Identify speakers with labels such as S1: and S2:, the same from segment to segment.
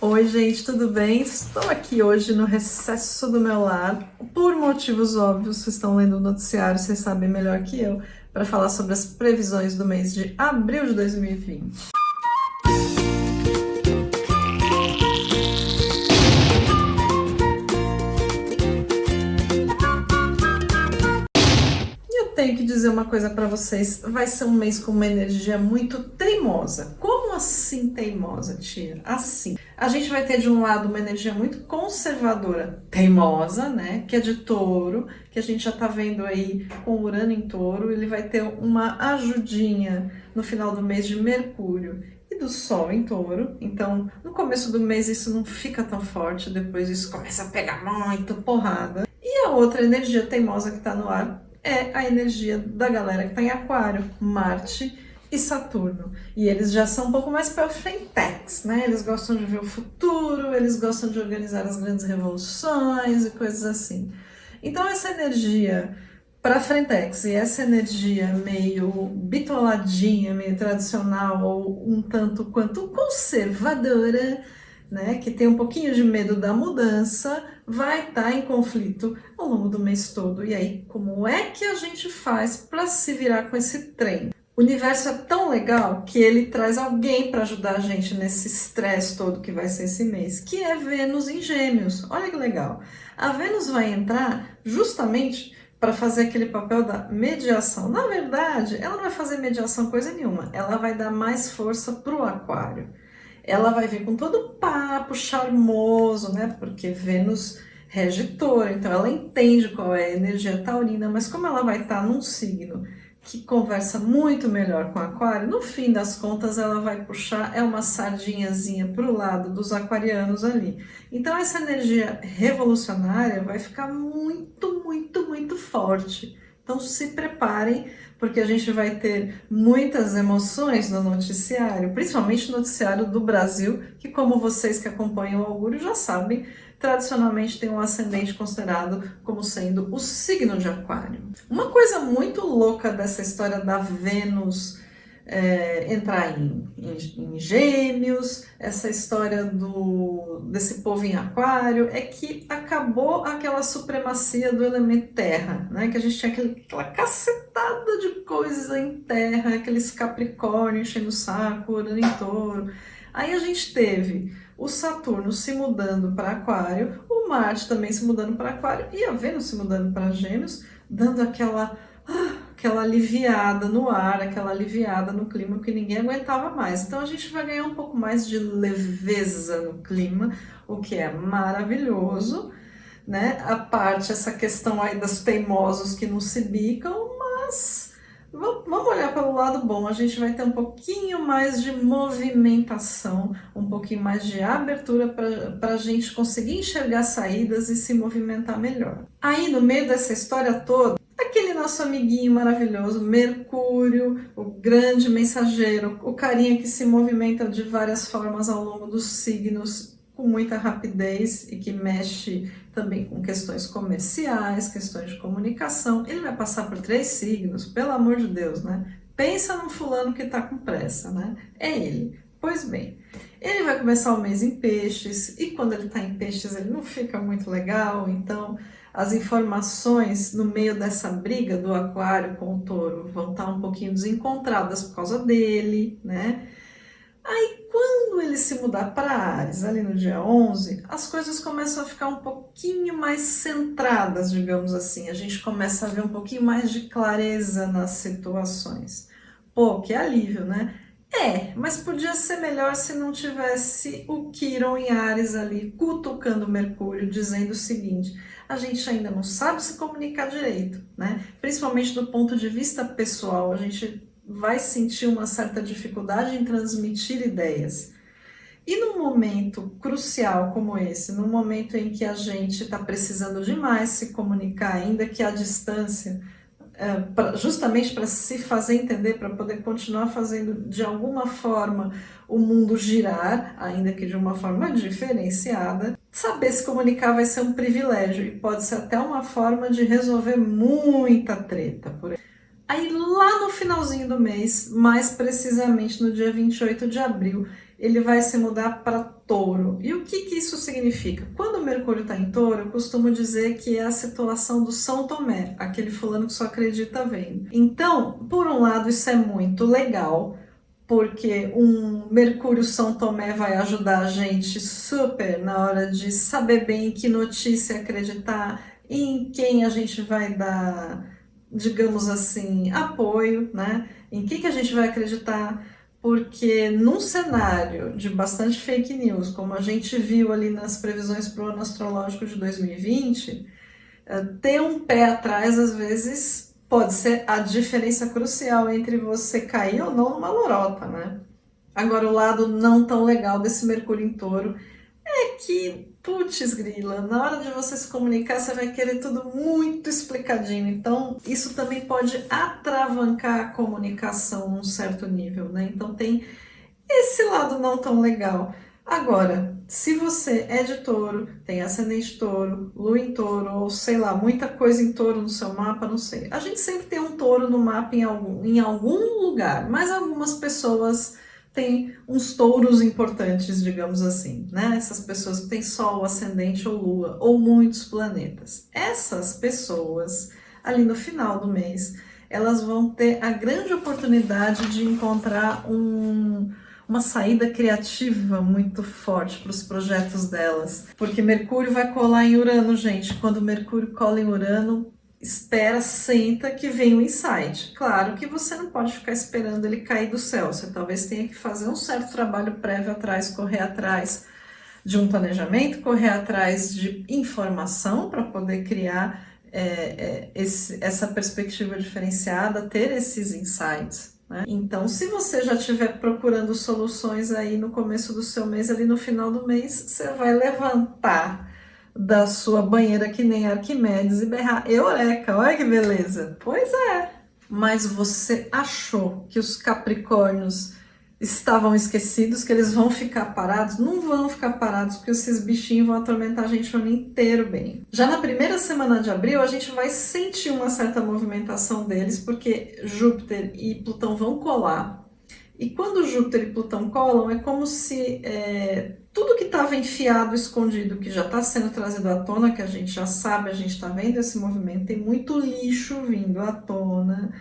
S1: Oi, gente, tudo bem? Estou aqui hoje no recesso do meu lar. Por motivos óbvios, vocês estão lendo o noticiário, vocês sabem melhor que eu, para falar sobre as previsões do mês de abril de 2020. Tenho que dizer uma coisa para vocês, vai ser um mês com uma energia muito teimosa. Como assim teimosa, tia? Assim, a gente vai ter de um lado uma energia muito conservadora, teimosa, né, que é de touro, que a gente já tá vendo aí com o Urano em touro, ele vai ter uma ajudinha no final do mês de Mercúrio e do Sol em touro, então no começo do mês isso não fica tão forte, depois isso começa a pegar muito porrada. E a outra energia teimosa que tá no ar é a energia da galera que está em Aquário, Marte e Saturno. E eles já são um pouco mais para frentex, né? Eles gostam de ver o futuro, eles gostam de organizar as grandes revoluções e coisas assim. Então essa energia para frentex e essa energia meio bitoladinha, meio tradicional ou um tanto quanto conservadora, né, que tem um pouquinho de medo da mudança, vai estar em conflito ao longo do mês todo. E aí, como é que a gente faz para se virar com esse trem? O universo é tão legal que ele traz alguém para ajudar a gente nesse estresse todo que vai ser esse mês, que é Vênus em Gêmeos. Olha que legal. A Vênus vai entrar justamente para fazer aquele papel da mediação. Na verdade, ela não vai fazer mediação coisa nenhuma. Ela vai dar mais força para o Aquário. Ela vai vir com todo o papo charmoso, né? Porque Vênus rege touro, então ela entende qual é a energia taurina, mas como ela vai estar num signo que conversa muito melhor com o Aquário, no fim das contas ela vai puxar uma sardinhazinha para o lado dos aquarianos ali. Então essa energia revolucionária vai ficar muito forte. Então se preparem, porque a gente vai ter muitas emoções no noticiário, principalmente no noticiário do Brasil, que como vocês que acompanham o augúrio já sabem, tradicionalmente tem um ascendente considerado como sendo o signo de Aquário. Uma coisa muito louca dessa história da Vênus entrar em Gêmeos, essa história desse povo em Aquário, é que acabou aquela supremacia do elemento terra, né? Que a gente tinha aquela cacetada de coisas em terra, aqueles Capricórnio enchendo o saco, Urano em touro. Aí a gente teve o Saturno se mudando para Aquário, o Marte também se mudando para Aquário e a Vênus se mudando para Gêmeos, dando aquela aliviada no ar, aquela aliviada no clima que ninguém aguentava mais. Então a gente vai ganhar um pouco mais de leveza no clima, o que é maravilhoso, né? A parte, essa questão aí dos teimosos que não se bicam, mas vamos olhar pelo lado bom, a gente vai ter um pouquinho mais de movimentação, um pouquinho mais de abertura para a gente conseguir enxergar saídas e se movimentar melhor. Aí no meio dessa história toda, aquele nosso amiguinho maravilhoso, Mercúrio, o grande mensageiro, o carinha que se movimenta de várias formas ao longo dos signos, com muita rapidez e que mexe também com questões comerciais, questões de comunicação. Ele vai passar por 3 signos, pelo amor de Deus, né? Pensa num fulano que tá com pressa, né? É ele. Pois bem, ele vai começar o mês em peixes e quando ele tá em peixes ele não fica muito legal, então as informações no meio dessa briga do Aquário com o Touro vão estar um pouquinho desencontradas por causa dele, né? Aí quando ele se mudar para Áries, ali no dia 11, as coisas começam a ficar um pouquinho mais centradas, digamos assim. A gente começa a ver um pouquinho mais de clareza nas situações. Pô, que alívio, né? Mas podia ser melhor se não tivesse o Quiron em Áries ali, cutucando Mercúrio, dizendo o seguinte: a gente ainda não sabe se comunicar direito, né? Principalmente do ponto de vista pessoal, a gente vai sentir uma certa dificuldade em transmitir ideias. E num momento crucial como esse, num momento em que a gente está precisando demais se comunicar, ainda que à distância, justamente para se fazer entender, para poder continuar fazendo de alguma forma o mundo girar, ainda que de uma forma diferenciada, saber se comunicar vai ser um privilégio e pode ser até uma forma de resolver muita treta por aí. Aí lá no finalzinho do mês, mais precisamente no dia 28 de abril, ele vai se mudar para Touro. E o que isso significa? Quando o Mercúrio está em Touro, eu costumo dizer que é a situação do São Tomé, aquele fulano que só acredita vendo. Então, por um lado, isso é muito legal, porque um Mercúrio São Tomé vai ajudar a gente super na hora de saber bem em que notícia acreditar, em quem a gente vai dar, digamos assim, apoio, né? Em que a gente vai acreditar, porque num cenário de bastante fake news, como a gente viu ali nas previsões para o ano astrológico de 2020, ter um pé atrás, às vezes, pode ser a diferença crucial entre você cair ou não numa lorota, né? Agora, o lado não tão legal desse Mercúrio em Touro é que, putz grila, na hora de você se comunicar, você vai querer tudo muito explicadinho. Então, isso também pode atravancar a comunicação num certo nível, né? Então, tem esse lado não tão legal. Agora, se você é de Touro, tem ascendente Touro, lua em Touro, ou sei lá, muita coisa em Touro no seu mapa, não sei. A gente sempre tem um Touro no mapa em algum lugar, mas algumas pessoas têm uns touros importantes, digamos assim, né? Essas pessoas que têm Sol, ascendente ou Lua, ou muitos planetas. Essas pessoas, ali no final do mês, elas vão ter a grande oportunidade de encontrar uma saída criativa muito forte para os projetos delas. Porque Mercúrio vai colar em Urano, gente. Quando Mercúrio cola em Urano, espera, senta que vem o insight. Claro que você não pode ficar esperando ele cair do céu. Você talvez tenha que fazer um certo trabalho prévio atrás, correr atrás de um planejamento, correr atrás de informação para poder criar essa perspectiva diferenciada, ter esses insights. Então, se você já estiver procurando soluções aí no começo do seu mês, ali no final do mês, você vai levantar da sua banheira que nem Arquimedes e berrar: Eureka, olha que beleza! Pois é, mas você achou que os Capricórnios estavam esquecidos, que eles vão ficar parados? Não vão ficar parados, porque esses bichinhos vão atormentar a gente o ano inteiro bem. Já na primeira semana de abril, a gente vai sentir uma certa movimentação deles, porque Júpiter e Plutão vão colar. E quando Júpiter e Plutão colam, é como se tudo que estava enfiado, escondido, que já está sendo trazido à tona, que a gente já sabe, a gente está vendo esse movimento, tem muito lixo vindo à tona.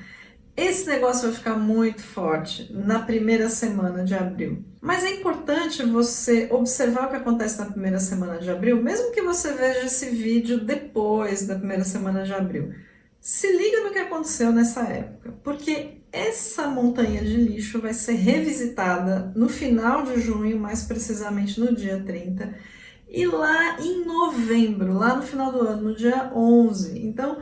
S1: Esse negócio vai ficar muito forte na primeira semana de abril. Mas é importante você observar o que acontece na primeira semana de abril, mesmo que você veja esse vídeo depois da primeira semana de abril. Se liga no que aconteceu nessa época, porque essa montanha de lixo vai ser revisitada no final de junho, mais precisamente no dia 30, e lá em novembro, lá no final do ano, no dia 11. Então,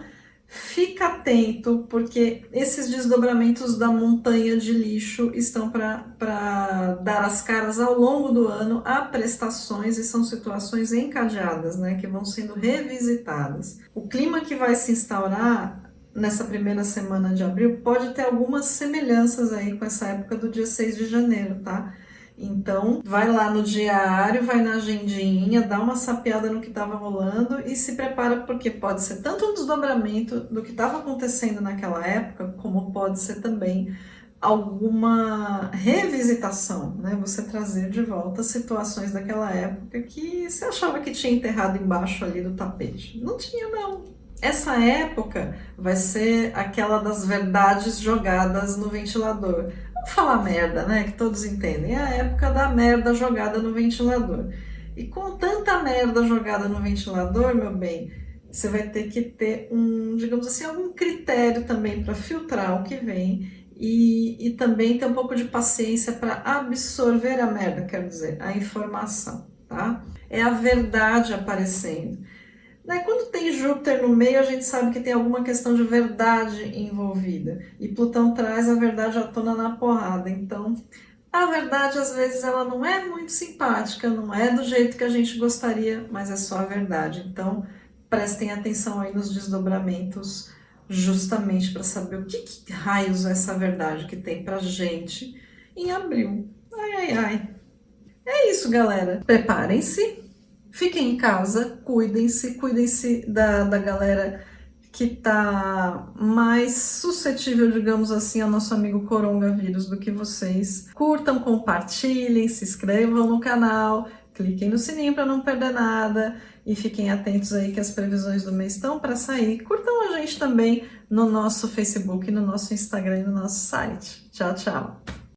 S1: fica atento, porque esses desdobramentos da montanha de lixo estão para dar as caras ao longo do ano a prestações, e são situações encadeadas, né, que vão sendo revisitadas. O clima que vai se instaurar nessa primeira semana de abril pode ter algumas semelhanças aí com essa época do dia 6 de janeiro, tá? Então, vai lá no diário, vai na agendinha, dá uma sapeada no que estava rolando e se prepara, porque pode ser tanto um desdobramento do que estava acontecendo naquela época, como pode ser também alguma revisitação, né? Você trazer de volta situações daquela época que você achava que tinha enterrado embaixo ali do tapete. Não tinha, não. Essa época vai ser aquela das verdades jogadas no ventilador. Vamos falar merda, né? Que todos entendem. É a época da merda jogada no ventilador. E com tanta merda jogada no ventilador, meu bem, você vai ter que ter digamos assim, algum critério também para filtrar o que vem e também ter um pouco de paciência para absorver a merda, quero dizer, a informação, tá? É a verdade aparecendo. Quando tem Júpiter no meio, a gente sabe que tem alguma questão de verdade envolvida. E Plutão traz a verdade à tona na porrada. Então, a verdade, às vezes, ela não é muito simpática, não é do jeito que a gente gostaria, mas é só a verdade. Então, prestem atenção aí nos desdobramentos, justamente para saber o que raios é essa verdade que tem pra gente em abril. Ai, ai, ai. É isso, galera. Preparem-se. Fiquem em casa, cuidem-se da galera que está mais suscetível, digamos assim, ao nosso amigo coronavírus do que vocês. Curtam, compartilhem, se inscrevam no canal, cliquem no sininho para não perder nada e fiquem atentos aí que as previsões do mês estão para sair. Curtam a gente também no nosso Facebook, no nosso Instagram e no nosso site. Tchau, tchau!